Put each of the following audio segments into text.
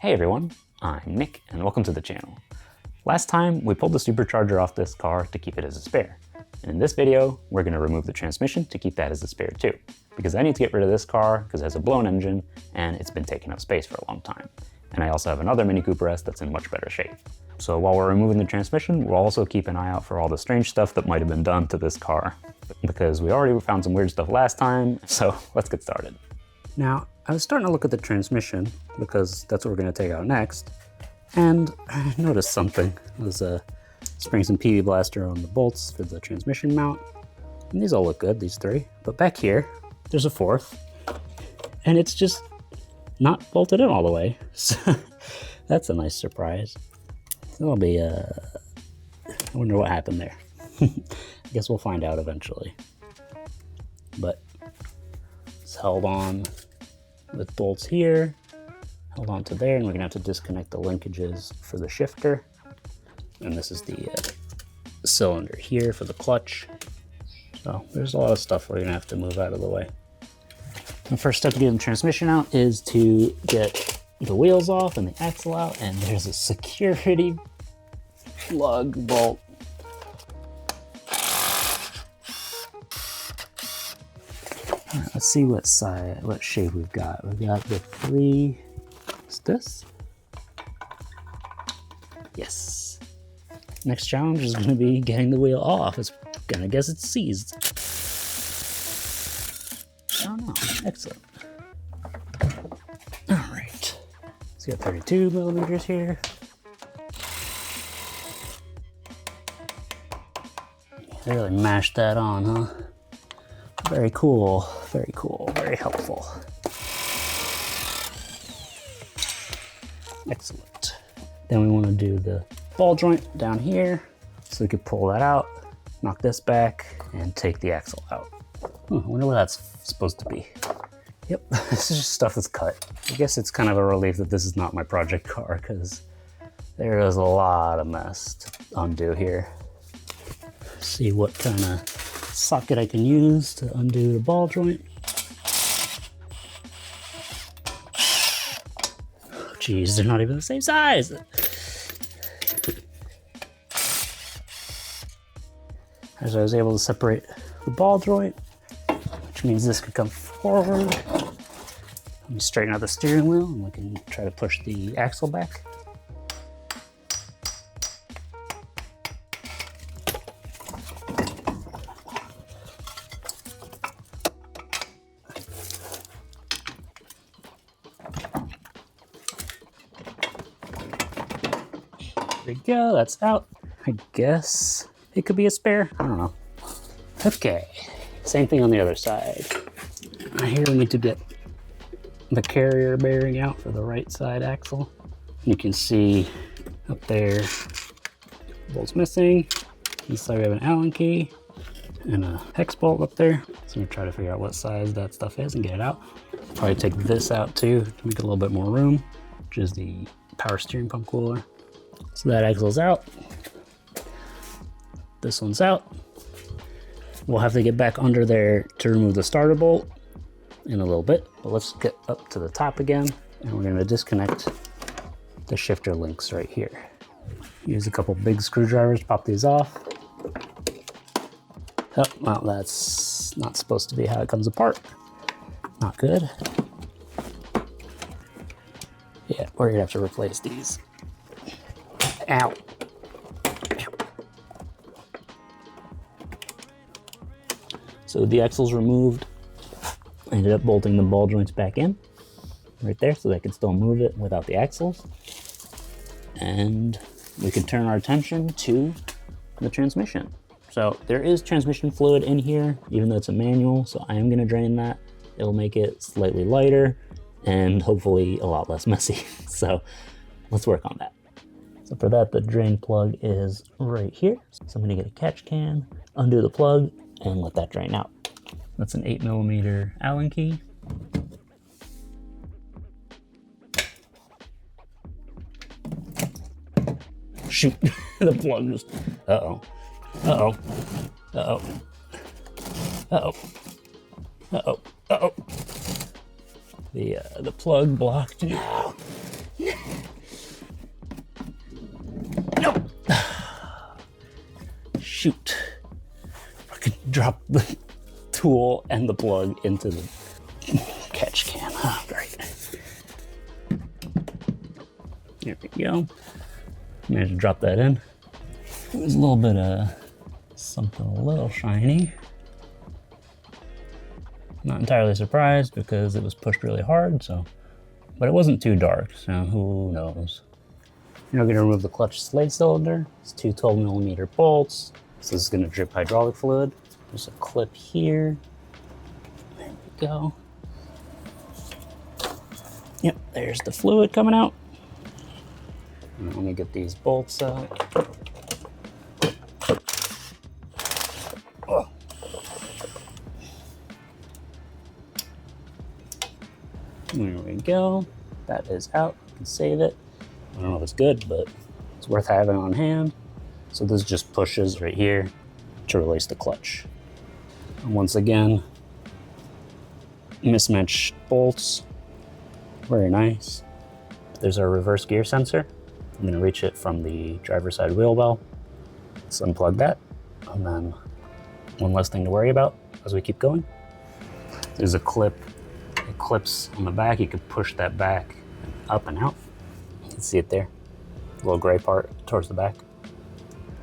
Hey everyone, I'm Nick and welcome to the channel. Last time we pulled the supercharger off this car to keep it as a spare. And in this video, we're going to remove the transmission to keep that as a spare too. Because I need to get rid of this car because it has a blown engine and it's been taking up space for a long time. And I also have another Mini Cooper S that's in much better shape. So while we're removing the transmission, we'll also keep an eye out for all the strange stuff that might have been done to this car. Because we already found some weird stuff last time, so let's get started. Now, I was starting to look at the transmission because that's what we're going to take out next, and I noticed something. I was spraying some PV Blaster on the bolts for the transmission mount, and these all look good, these three. But back here, there's a fourth, and it's just not bolted in all the way. So that's a nice surprise. That'll be, I wonder what happened there. I guess we'll find out eventually. But it's held on with bolts here, held on to there, and we're gonna have to disconnect the linkages for the shifter. And this is the cylinder here for the clutch. So there's a lot of stuff we're gonna have to move out of the way. The first step to getting the transmission out is to get the wheels off and the axle out, and there's a security plug bolt. All right, let's see what shape we've got. We've got the three, what's this? Yes. Next challenge is gonna be getting the wheel off. I guess it's seized. Oh no, excellent. All right, so we got 32 millimeters here. They really mashed that on, huh? Very cool, very helpful. Excellent. Then we want to do the ball joint down here, so we could pull that out, knock this back, and take the axle out. I wonder what that's supposed to be. Yep, this is just stuff that's cut. I guess it's kind of a relief that this is not my project car, because there is a lot of mess to undo here. See what kind of socket I can use to undo the ball joint. Oh, geez, they're not even the same size. As I was able to separate the ball joint, which means this could come forward. Let me straighten out the steering wheel and we can try to push the axle back. There we go, that's out. I guess it could be a spare, I don't know. Okay, same thing on the other side. Here we need to get the carrier bearing out for the right side axle. You can see up there, bolt's missing. This side we have an Allen key and a hex bolt up there. So I'm gonna try to figure out what size that stuff is and get it out. Probably take this out too to make a little bit more room, which is the power steering pump cooler. So that axle's out. This one's out. We'll have to get back under there to remove the starter bolt in a little bit, but let's get up to the top again, and we're gonna disconnect the shifter links right here. Use a couple big screwdrivers to pop these off. Oh, well, that's not supposed to be how it comes apart. Not good. Yeah, we're gonna have to replace these. Ow. So the axle's removed. I ended up bolting the ball joints back in right there so they can still move it without the axles. And we can turn our attention to the transmission. So there is transmission fluid in here, even though it's a manual, so I am gonna drain that. It'll make it slightly lighter and hopefully a lot less messy. So let's work on that. So for that, the drain plug is right here. So I'm gonna get a catch can, undo the plug, and let that drain out. That's an 8mm Allen key. Shoot, the plug just, uh-oh, uh-oh, uh-oh, uh-oh, uh-oh, uh-oh. The plug blocked. No. shoot. I could drop the tool and the plug into the catch can. Oh, great. There we go. Managed to drop that in. It was a little bit of something a little shiny. Not entirely surprised because it was pushed really hard, but it wasn't too dark, so who knows. Now we're going to remove the clutch slave cylinder. It's two 12mm bolts. This is going to drip hydraulic fluid. There's a clip here. There we go. Yep, there's the fluid coming out. And let me get these bolts out. Oh. There we go. That is out. You can save it. I don't know if it's good, but it's worth having on hand. So this just pushes right here to release the clutch. And once again, mismatched bolts. Very nice. There's our reverse gear sensor. I'm going to reach it from the driver's side wheel well. Let's unplug that. And then one less thing to worry about as we keep going. There's a clip. It clips on the back. You could push that back up and out. You can see it there. The little gray part towards the back.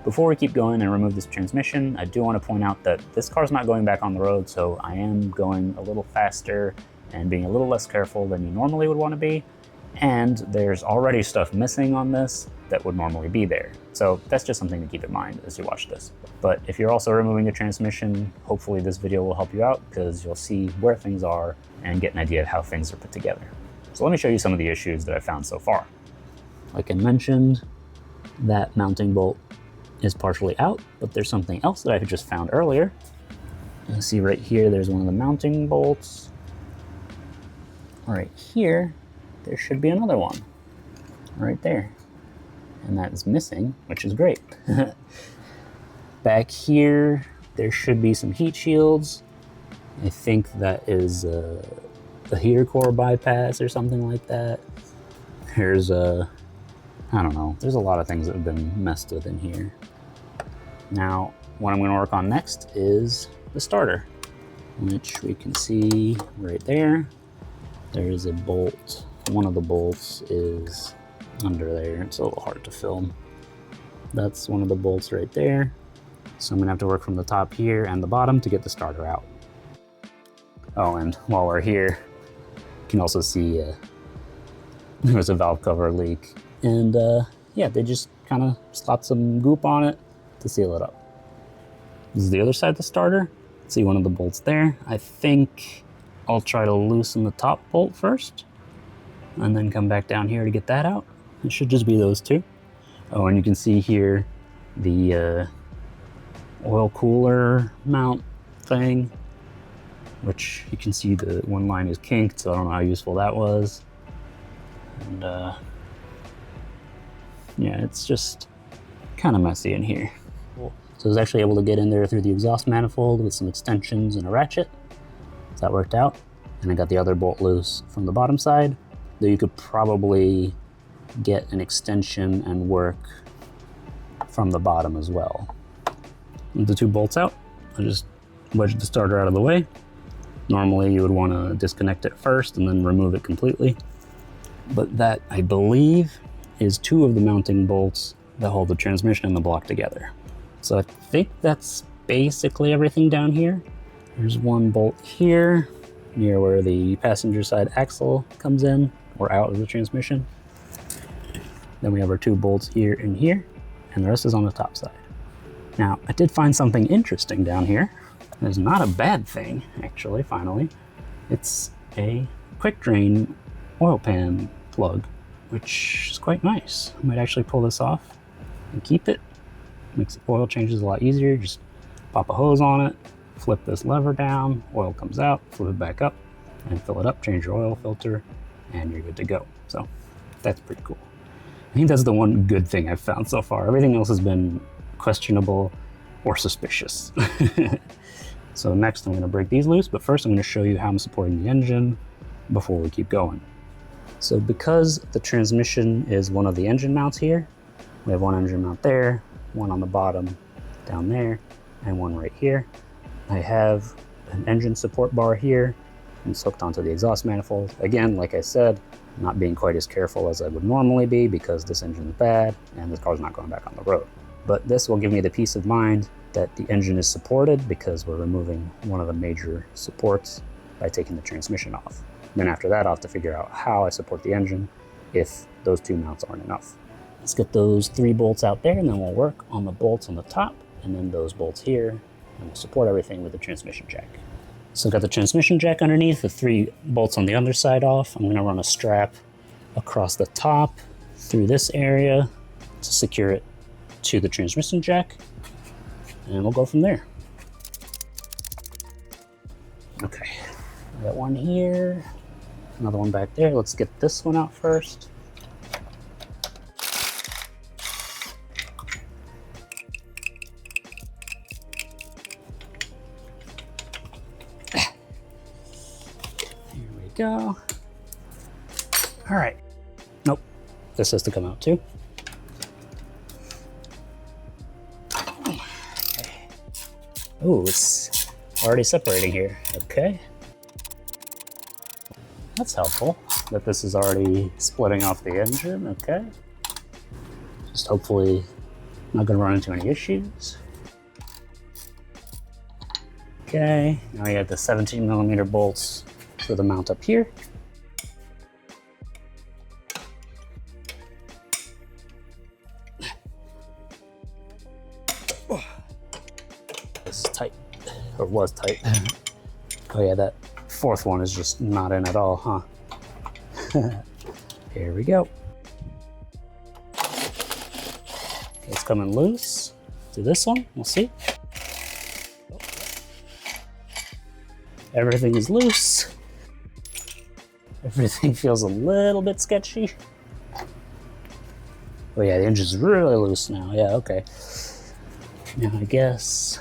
Before we keep going and remove this transmission, I do want to point out that this car's not going back on the road, so I am going a little faster and being a little less careful than you normally would want to be. And there's already stuff missing on this that would normally be there. So that's just something to keep in mind as you watch this. But if you're also removing a transmission, hopefully this video will help you out because you'll see where things are and get an idea of how things are put together. So let me show you some of the issues that I found so far. Like I mentioned, that mounting bolt is partially out, but there's something else that I just found earlier. You see right here, there's one of the mounting bolts. Right here, there should be another one right there. And that is missing, which is great. Back here, there should be some heat shields. I think that is a heater core bypass or something like that. There's I don't know, there's a lot of things that have been messed with in here. Now, what I'm gonna work on next is the starter, which we can see right there. There is a bolt. One of the bolts is under there. It's a little hard to film. That's one of the bolts right there. So I'm gonna have to work from the top here and the bottom to get the starter out. Oh, and while we're here, you can also see there was a valve cover leak. And yeah, they just kind of slapped some goop on it to seal it up. This is the other side of the starter. See one of the bolts there. I think I'll try to loosen the top bolt first and then come back down here to get that out. It should just be those two. Oh, and you can see here the oil cooler mount thing, which you can see the one line is kinked, so I don't know how useful that was. And yeah, it's just kind of messy in here. Cool. So I was actually able to get in there through the exhaust manifold with some extensions and a ratchet. So that worked out. And I got the other bolt loose from the bottom side, though you could probably get an extension and work from the bottom as well. With the two bolts out, I just wedged the starter out of the way. Normally you would want to disconnect it first and then remove it completely. But that, I believe, is two of the mounting bolts that hold the transmission and the block together. So I think that's basically everything down here. There's one bolt here near where the passenger side axle comes in or out of the transmission. Then we have our two bolts here and here, and the rest is on the top side. Now, I did find something interesting down here. It's not a bad thing, actually, finally. It's a quick drain oil pan plug, which is quite nice. I might actually pull this off and keep it. Makes oil changes a lot easier. Just pop a hose on it, flip this lever down, oil comes out, flip it back up, and fill it up, change your oil filter, and you're good to go. So that's pretty cool. I think that's the one good thing I've found so far. Everything else has been questionable or suspicious. So next I'm going to break these loose, but first I'm going to show you how I'm supporting the engine before we keep going. So because the transmission is one of the engine mounts here, we have one engine mount there, one on the bottom, down there and one right here. I have an engine support bar here, and it's hooked onto the exhaust manifold. Again, like I said, not being quite as careful as I would normally be because this engine's bad and this car's not going back on the road. But this will give me the peace of mind that the engine is supported because we're removing one of the major supports by taking the transmission off. Then after that, I'll have to figure out how I support the engine if those two mounts aren't enough. Let's get those 3 bolts out there, and then we'll work on the bolts on the top and then those bolts here, and we'll support everything with the transmission jack. So I've got the transmission jack underneath, the 3 bolts on the underside off. I'm gonna run a strap across the top through this area to secure it to the transmission jack, and we'll go from there. Okay, I got one here, another one back there. Let's get this one out first. Go. All right. Nope. This has to come out too. Okay. Oh, it's already separating here. Okay. That's helpful that this is already splitting off the engine. Okay. Just hopefully not going to run into any issues. Okay. Now we have the 17mm bolts for the mount up here. This is tight, or was tight. Oh yeah, that 4th one is just not in at all, huh? Here we go. Okay, it's coming loose. Do this one, we'll see. Everything is loose. Everything feels a little bit sketchy. Oh yeah, the engine's really loose now. Yeah, okay. Now I guess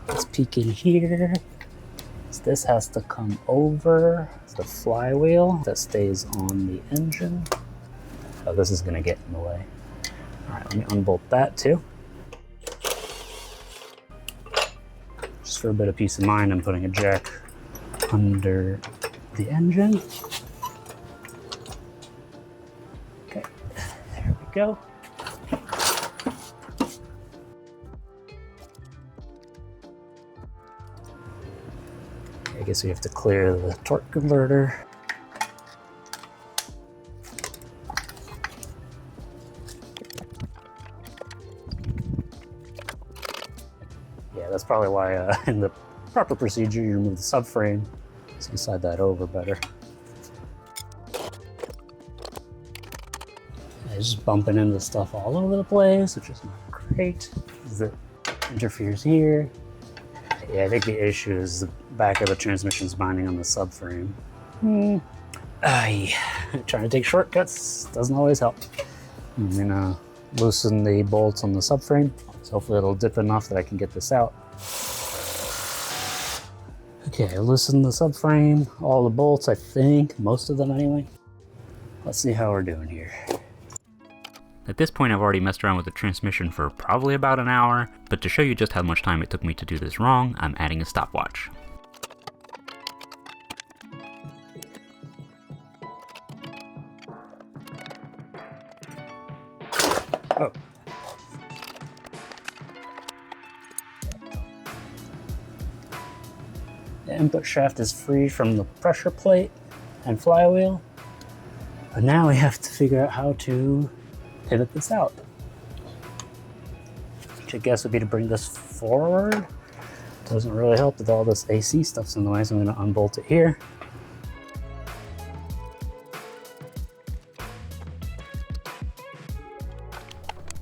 let's peek in here. So this has to come over the flywheel that stays on the engine. Oh, this is gonna get in the way. All right, let me unbolt that too. Just for a bit of peace of mind, I'm putting a jack under the engine. Okay, there we go. I guess we have to clear the torque converter. Yeah, that's probably why in the proper procedure you remove the subframe so you slide that over better. It's just bumping into stuff all over the place, which is not great. It interferes here. Yeah, I think the issue is the back of the transmission's binding on the subframe. Trying to take shortcuts doesn't always help. I'm gonna loosen the bolts on the subframe, so hopefully it'll dip enough that I can get this out. Okay, I loosened the subframe, all the bolts, I think, most of them anyway. Let's see how we're doing here. At this point, I've already messed around with the transmission for probably about an hour, but to show you just how much time it took me to do this wrong, I'm adding a stopwatch. Oh. The input shaft is free from the pressure plate and flywheel, but now we have to figure out how to pivot this out. Which I guess would be to bring this forward. Doesn't really help with all this AC stuff's in the way, so I'm going to unbolt it here.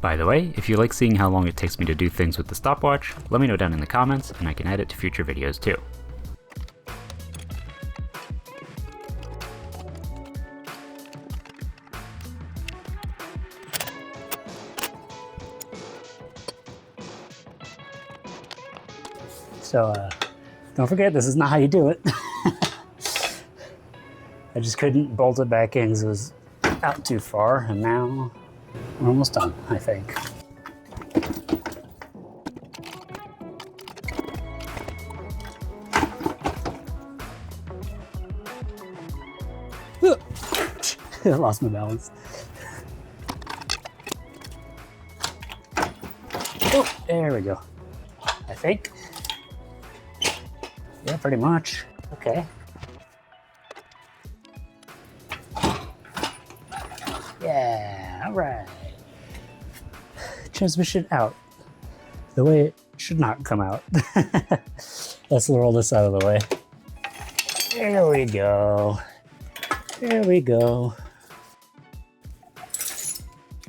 By the way, if you like seeing how long it takes me to do things with the stopwatch, let me know down in the comments and I can add it to future videos too. So don't forget, this is not how you do it. I just couldn't bolt it back in because it was out too far, and now we're almost done, I think. I lost my balance. Oh, there we go. I think. Yeah, pretty much. Okay. Yeah, all right. Transmission out the way it should not come out. Let's roll this out of the way. There we go. There we go.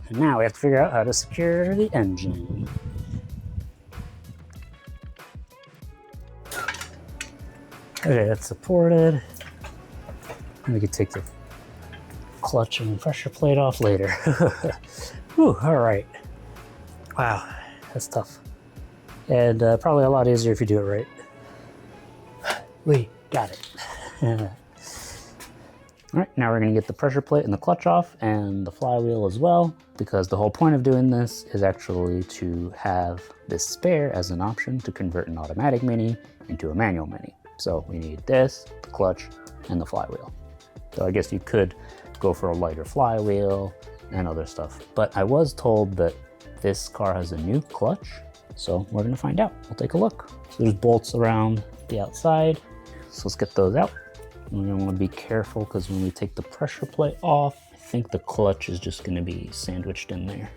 And now we have to figure out how to secure the engine. Okay, that's supported. And we can take the clutch and pressure plate off later. Whew, all right. Wow, that's tough. And probably a lot easier if you do it right. We got it. All right, now we're gonna get the pressure plate and the clutch off and the flywheel as well, because the whole point of doing this is actually to have this spare as an option to convert an automatic Mini into a manual Mini. So we need this, the clutch, and the flywheel. So I guess you could go for a lighter flywheel and other stuff. But I was told that this car has a new clutch, so we're gonna find out. We'll take a look. So there's bolts around the outside. So let's get those out. We're gonna wanna be careful because when we take the pressure plate off, I think the clutch is just gonna be sandwiched in there.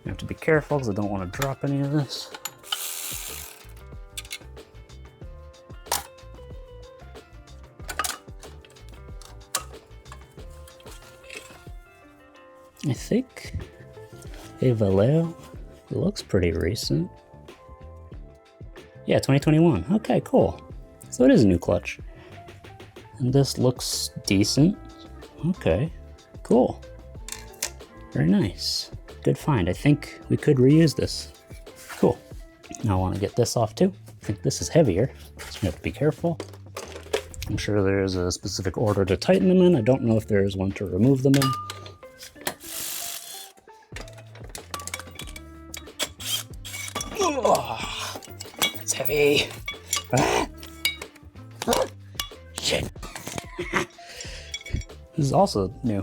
You have to be careful because I don't want to drop any of this. I think a Vallejo. It looks pretty recent. Yeah, 2021. Okay, cool. So it is a new clutch. And this looks decent. Okay, cool. Very nice. Good find. I think we could reuse this. Cool. Now I want to get this off too. I think this is heavier, so we have to be careful. I'm sure there's a specific order to tighten them in. I don't know if there is one to remove them in. Oh, that's heavy. Shit. This is also new.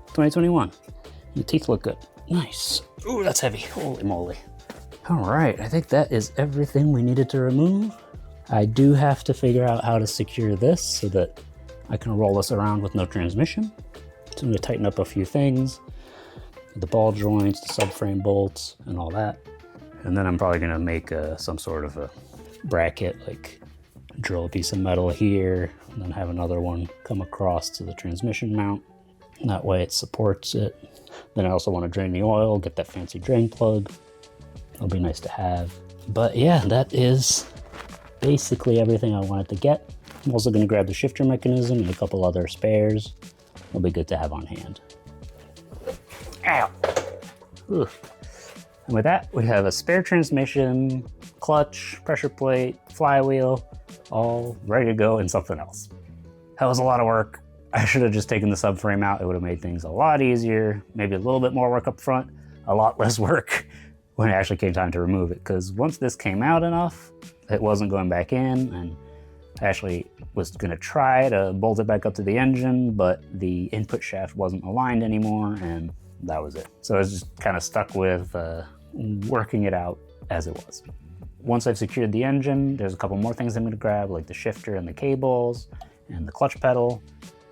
2021. The teeth look good. Nice. Ooh, that's heavy. Holy moly. All right, I think that is everything we needed to remove. I do have to figure out how to secure this so that I can roll this around with no transmission. So I'm gonna tighten up a few things, the ball joints, the subframe bolts, and all that. And then I'm probably gonna make some sort of a bracket, like drill a piece of metal here, and then have another one come across to the transmission mount. And that way it supports it. Then I also want to drain the oil, get that fancy drain plug. It'll be nice to have. But yeah, that is basically everything I wanted to get. I'm also going to grab the shifter mechanism and a couple other spares. It'll be good to have on hand. Ow! Ugh. And with that, we have a spare transmission, clutch, pressure plate, flywheel, all ready to go in something else. That was a lot of work. I should have just taken the subframe out. It would have made things a lot easier, maybe a little bit more work up front, a lot less work when it actually came time to remove it. Because once this came out enough, it wasn't going back in, and I actually was gonna try to bolt it back up to the engine, but the input shaft wasn't aligned anymore, and that was it. So I was just kind of stuck with working it out as it was. Once I've secured the engine, there's a couple more things I'm gonna grab, like the shifter and the cables, and the clutch pedal,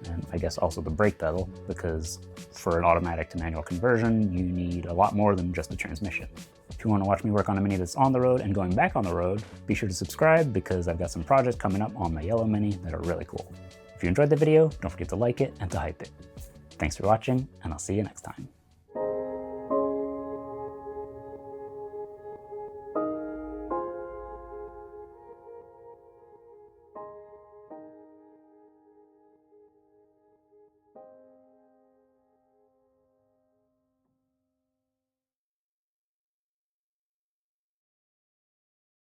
and I guess also the brake pedal, because for an automatic to manual conversion, you need a lot more than just the transmission. If you want to watch me work on a Mini that's on the road and going back on the road, be sure to subscribe because I've got some projects coming up on my yellow Mini that are really cool. If you enjoyed the video, don't forget to like it and to hype it. Thanks for watching, and I'll see you next time.